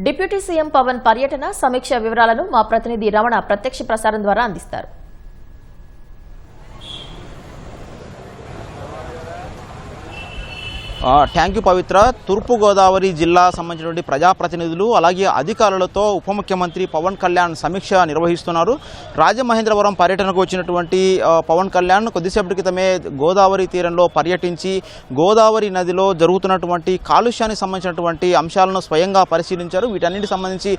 Deputy CM Pawan పర్యటన సమీక్ష వివరాలను మా ప్రతినిధి రమణ ప్రత్యక్ష ప్రసారం ద్వారా అందిస్తారు. థ్యాంక్ యూ పవిత్ర. తూర్పుగోదావరి జిల్లా సంబంధించినటువంటి ప్రజాప్రతినిధులు అలాగే అధికారులతో ఉప ముఖ్యమంత్రి పవన్ కళ్యాణ్ సమీక్ష నిర్వహిస్తున్నారు. రాజమహేంద్రవరం పర్యటనకు వచ్చినటువంటి పవన్ కళ్యాణ్ కొద్దిసేపటి క్రితమే గోదావరి తీరంలో పర్యటించి గోదావరి నదిలో జరుగుతున్నటువంటి కాలుష్యానికి సంబంధించినటువంటి అంశాలను స్వయంగా పరిశీలించారు. వీటన్నిటికి సంబంధించి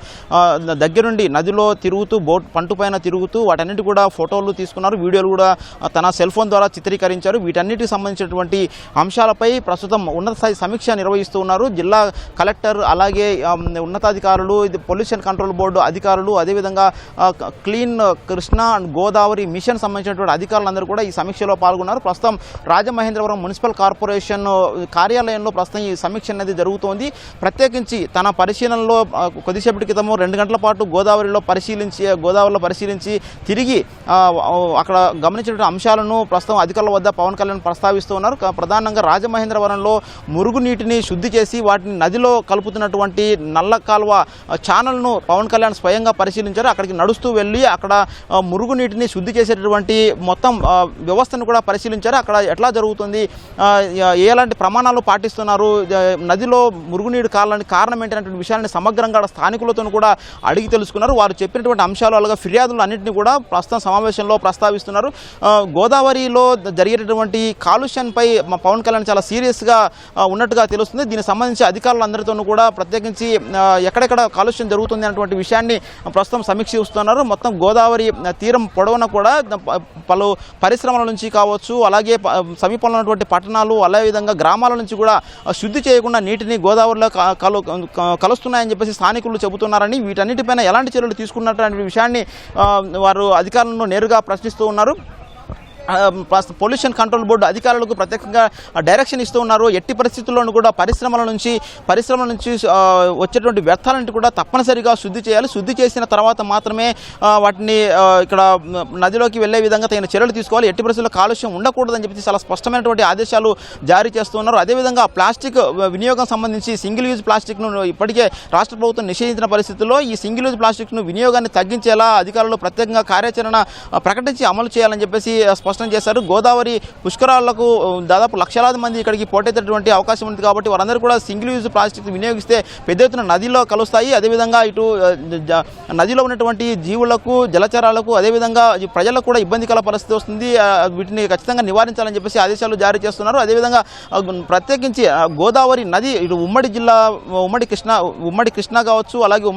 దగ్గరుండి నదిలో తిరుగుతూ పంటు పైన తిరుగుతూ వాటన్నిటి కూడా ఫోటోలు తీసుకున్నారు, వీడియోలు కూడా తన సెల్ ఫోన్ ద్వారా చిత్రీకరించారు. వీటన్నిటికి సంబంధించినటువంటి అంశాలపై ప్రస్తుతం ఉన్నత స్థాయి సమీక్ష నిర్వహిస్తూ ఉన్నారు. జిల్లా కలెక్టర్ అలాగే ఉన్నతాధికారులు, పొల్యూషన్ కంట్రోల్ బోర్డు అధికారులు, అదేవిధంగా clean Krishna and Godavari mission సంబంధించినటువంటి అధికారులందరూ కూడా ఈ సమీక్షలో పాల్గొన్నారు. ప్రస్తుతం రాజమహేంద్రవరం మున్సిపల్ కార్పొరేషన్ కార్యాలయంలో ప్రస్తుతం ఈ సమీక్ష అనేది జరుగుతోంది. ప్రత్యేకించి తన పరిశీలనలో కొద్దిసేపటి క్రితము 2 గంటల పాటు గోదావరిలో పరిశీలించి తిరిగి అక్కడ గమనించినటువంటి అంశాలను ప్రస్తుతం అధికారుల వద్ద పవన్ కళ్యాణ్ ప్రస్తావిస్తూ ఉన్నారు. ప్రధానంగా రాజమహేంద్రవరంలో మురుగునీటిని శుద్ధి చేసి వాటిని నదిలో కలుపుతున్నటువంటి నల్ల కాలువ ఛానల్ను పవన్ కళ్యాణ్ స్వయంగా పరిశీలించారు. అక్కడికి నడుస్తూ వెళ్ళి అక్కడ మురుగునీటిని శుద్ధి చేసేటటువంటి మొత్తం వ్యవస్థను కూడా పరిశీలించారు. అక్కడ ఎట్లా జరుగుతుంది, ఎలాంటి ప్రమాణాలు పాటిస్తున్నారు, నదిలో మురుగునీరు కారణానికి కారణం ఏంటనేటువంటి విషయాన్ని సమగ్రంగా స్థానికులతో కూడా అడిగి తెలుసుకున్నారు. వారు చెప్పినటువంటి అంశాలు అలాగే ఫిర్యాదులు అన్నింటినీ కూడా ప్రస్తుతం సమావేశంలో ప్రస్తావిస్తున్నారు. గోదావరిలో జరిగేటటువంటి కాలుష్యంపై పవన్ కళ్యాణ్ చాలా సీరియస్గా ఉన్నట్టుగా తెలుస్తుంది. దీనికి సంబంధించి అధికారులందరితో కూడా ప్రత్యేకించి ఎక్కడెక్కడ కాలుష్యం జరుగుతుంది అన్నటువంటి విషయాన్ని ప్రస్తుతం సమీక్షిస్తున్నారు. మొత్తం గోదావరి తీరం పొడవున కూడా పలు పరిశ్రమల నుంచి కావచ్చు, అలాగే సమీపంలో ఉన్నటువంటి పట్టణాలు అదేవిధంగా గ్రామాల నుంచి కూడా శుద్ధి చేయకుండా నీటిని గోదావరిలో కలుస్తున్నాయని చెప్పేసి స్థానికులు చెబుతున్నారని, వీటన్నిటిపైన ఎలాంటి చర్యలు తీసుకున్నటువంటి విషయాన్ని వారు అధికారులను నేరుగా ప్రశ్నిస్తూ ఉన్నారు. పొల్యూషన్ కంట్రోల్ బోర్డు అధికారులకు ప్రత్యేకంగా డైరెక్షన్ ఇస్తూ ఉన్నారు. ఎట్టి పరిస్థితుల్లోనూ కూడా పరిశ్రమల నుంచి వచ్చేటువంటి వ్యర్థాలను కూడా తప్పనిసరిగా శుద్ధి చేయాలి. శుద్ధి చేసిన తర్వాత మాత్రమే వాటిని ఇక్కడ నదిలోకి వెళ్లే విధంగా తగిన చర్యలు తీసుకోవాలి. ఎట్టి పరిస్థితుల్లో కాలుష్యం ఉండకూడదని చెప్పి చాలా స్పష్టమైనటువంటి ఆదేశాలు జారీ చేస్తున్నారు. అదేవిధంగా ప్లాస్టిక్ వినియోగం సంబంధించి సింగిల్ యూజ్ ప్లాస్టిక్ను ఇప్పటికే రాష్ట్ర ప్రభుత్వం నిషేధించిన పరిస్థితుల్లో ఈ సింగిల్ యూజ్ ప్లాస్టిక్ను వినియోగాన్ని తగ్గించేలా అధికారులు ప్రత్యేకంగా కార్యాచరణ ప్రకటించి అమలు చేయాలని చెప్పేసి స్పష్టం చేశారు. గోదావరి పుష్కరాలకు దాదాపు లక్షలాది మంది ఇక్కడికి పోటెత్తేటువంటి అవకాశం ఉంది కాబట్టి వారందరూ కూడా సింగిల్ యూజ్ ప్లాస్టిక్ వినియోగిస్తే పెద్ద ఎత్తున నదిలో కలుస్తాయి. అదేవిధంగా ఇటు నదిలో ఉన్నటువంటి జీవులకు, జలచరాలకు, అదేవిధంగా ప్రజలకు కూడా ఇబ్బందికర పరిస్థితి వస్తుంది. వీటిని ఖచ్చితంగా నివారించాలని చెప్పేసి ఆదేశాలు జారీ చేస్తున్నారు. అదేవిధంగా ప్రత్యేకించి గోదావరి నది ఇటు ఉమ్మడి కృష్ణా కావచ్చు, అలాగే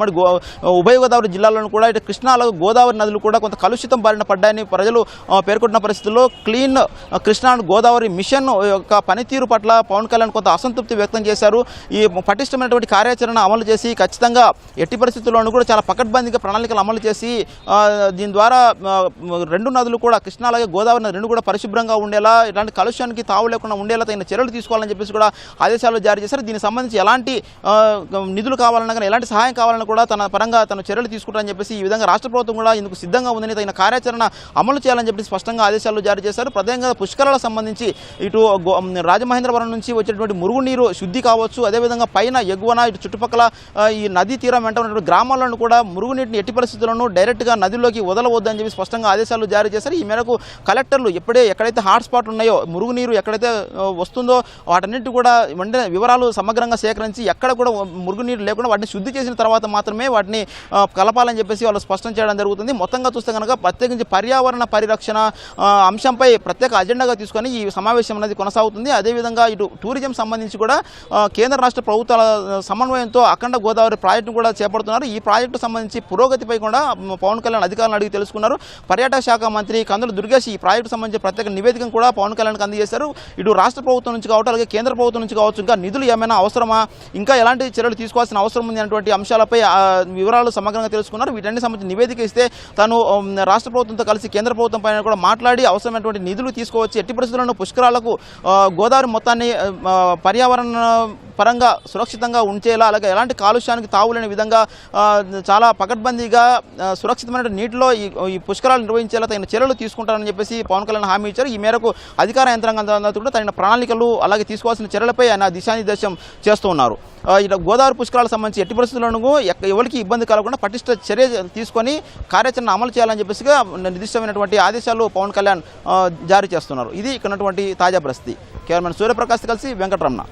ఉభయ గోదావరి జిల్లాలను కూడా ఇటు కృష్ణా అలాగే గోదావరి నదులు కూడా కొంత కలుషితం బారిన పడ్డాయని ప్రజలు పేర్కొంటున్న పరిస్థితుల్లో క్లీన్ కృష్ణా గోదావరి మిషన్ యొక్క పనితీరు పట్ల పవన్ కళ్యాణ్ కొంత అసంతృప్తి వ్యక్తం చేశారు. ఈ పటిష్టమైనటువంటి కార్యాచరణ అమలు చేసి ఖచ్చితంగా ఎట్టి పరిస్థితుల్లోనూ కూడా చాలా పకడ్బందీగా ప్రణాళికలు అమలు చేసి దీని ద్వారా 2 నదులు కూడా కృష్ణా అలాగే గోదావరి నది 2 కూడా పరిశుభ్రంగా ఉండేలా, ఇలాంటి కాలుష్యానికి తావు లేకుండా ఉండేలా తగిన చర్యలు తీసుకోవాలని చెప్పేసి కూడా ఆదేశాలు జారీ చేశారు. దీనికి సంబంధించి ఎలాంటి నిధులు కావాలన్నా కానీ ఎలాంటి సహాయం కావాలన్నా కూడా తన పరంగా తన చర్యలు తీసుకుంటారని చెప్పేసి ఈ విధంగా రాష్ట్ర ప్రభుత్వం కూడా ఇందుకు సిద్ధంగా ఉందని తగిన కార్యాచరణ అమలు చేయాలని చెప్పి స్పష్టంగా ఆదేశాలు జారీ చేశారు. ప్రధానంగా పుష్కరాలకు సంబంధించి ఇటు రాజమహేంద్రవరం నుంచి వచ్చేటువంటి మురుగునీరు శుద్ధి కావచ్చు, అదేవిధంగా పైన ఎగువన ఇటు చుట్టుపక్కల ఈ నదీ తీరం వెంట ఉన్నటువంటి గ్రామాలను కూడా మురుగునీటిని ఎట్టి పరిస్థితుల్లోనూ డైరెక్ట్గా నదిలోకి వదలవద్దని చెప్పి స్పష్టంగా ఆదేశాలు జారీ చేశారు. ఈ మేరకు కలెక్టర్లు ఎక్కడైతే హాట్స్పాట్ ఉన్నాయో, మురుగునీరు ఎక్కడైతే వస్తుందో వాటన్నిటి కూడా వెంటనే వివరాలు సమగ్రంగా సేకరించి ఎక్కడ కూడా మురుగునీరు లేకుండా వాటిని శుద్ధి చేసిన తర్వాత మాత్రమే వాటిని కలపాలని చెప్పేసి వాళ్ళు స్పష్టం చేయడం జరుగుతుంది. మొత్తంగా చూస్తే కనుక ప్రత్యేకించి పర్యావరణ పరిరక్షణ అంశంపై ప్రత్యేక అజెండాగా తీసుకొని ఈ సమావేశం అనేది కొనసాగుతుంది. అదేవిధంగా ఇటు టూరిజం సంబంధించి కూడా కేంద్ర రాష్ట్ర ప్రభుత్వాల సమన్వయంతో అఖండ గోదావరి ప్రాజెక్టును కూడా చేపడుతున్నారు. ఈ ప్రాజెక్టు సంబంధించి పురోగతిపై కూడా పవన్ కళ్యాణ్ అధికారులను అడిగి తెలుసుకున్నారు. పర్యాటక శాఖ మంత్రి కందుల దుర్గేష్ ఈ ప్రాజెక్టు సంబంధించి ప్రత్యేక నివేదికను కూడా పవన్ కళ్యాణ్కి అందజేశారు. ఇటు రాష్ట్ర ప్రభుత్వం నుంచి కావచ్చు, అలాగే కేంద్ర ప్రభుత్వం నుంచి కావచ్చు, ఇంకా నిధులు ఏమైనా అవసరమా, ఇంకా ఎలాంటి చర్యలు తీసుకోవాల్సిన అవసరం ఉంది అనేటువంటి అంశాలపై వివరాలు సమగ్రంగా తెలుసుకున్నారు. వీటన్ని సంబంధించి నివేదిక ఇస్తే తాను రాష్ట్ర ప్రభుత్వంతో కలిసి కేంద్ర ప్రభుత్వం పైన కూడా మాట్లాడి అవసరమైనటువంటి నిధులు తీసుకువచ్చి ఎట్టి పరిస్థితులను పుష్కరాలకు గోదావరి మొత్తాన్ని పర్యావరణ పరంగా సురక్షితంగా ఉంచేలా, అలాగే ఎలాంటి కాలుష్యానికి తావులేని విధంగా చాలా పకడ్బందీగా సురక్షితమైన నీటిలో ఈ పుష్కరాలు నిర్వహించేలా తగిన చర్యలు తీసుకుంటారని చెప్పేసి పవన్ కళ్యాణ్ హామీ ఇచ్చారు. ఈ మేరకు అధికార యంత్రాంగం కూడా తగిన ప్రణాళికలు అలాగే తీసుకోవాల్సిన చర్యలపై ఆయన దిశానిర్దేశం చేస్తూ ఉన్నారు. ఇలా గోదావరి పుష్కరాలకు సంబంధించి ఎట్టి పరిస్థితులను ఎవరికి ఇబ్బంది కలగకుండా పటిష్ట చర్య తీసుకొని కార్యాచరణ అమలు చేయాలని చెప్పేసిగా నిర్దిష్టమైనటువంటి ఆదేశాలు పవన్ కళ్యాణ్ జారీ చేస్తున్నారు. ఇది ఇక్కడ ఉన్నటువంటి తాజా పరిస్థితి. కెమెరామెన్ సూర్యప్రకాష్ కలిసి వెంకటరమణ.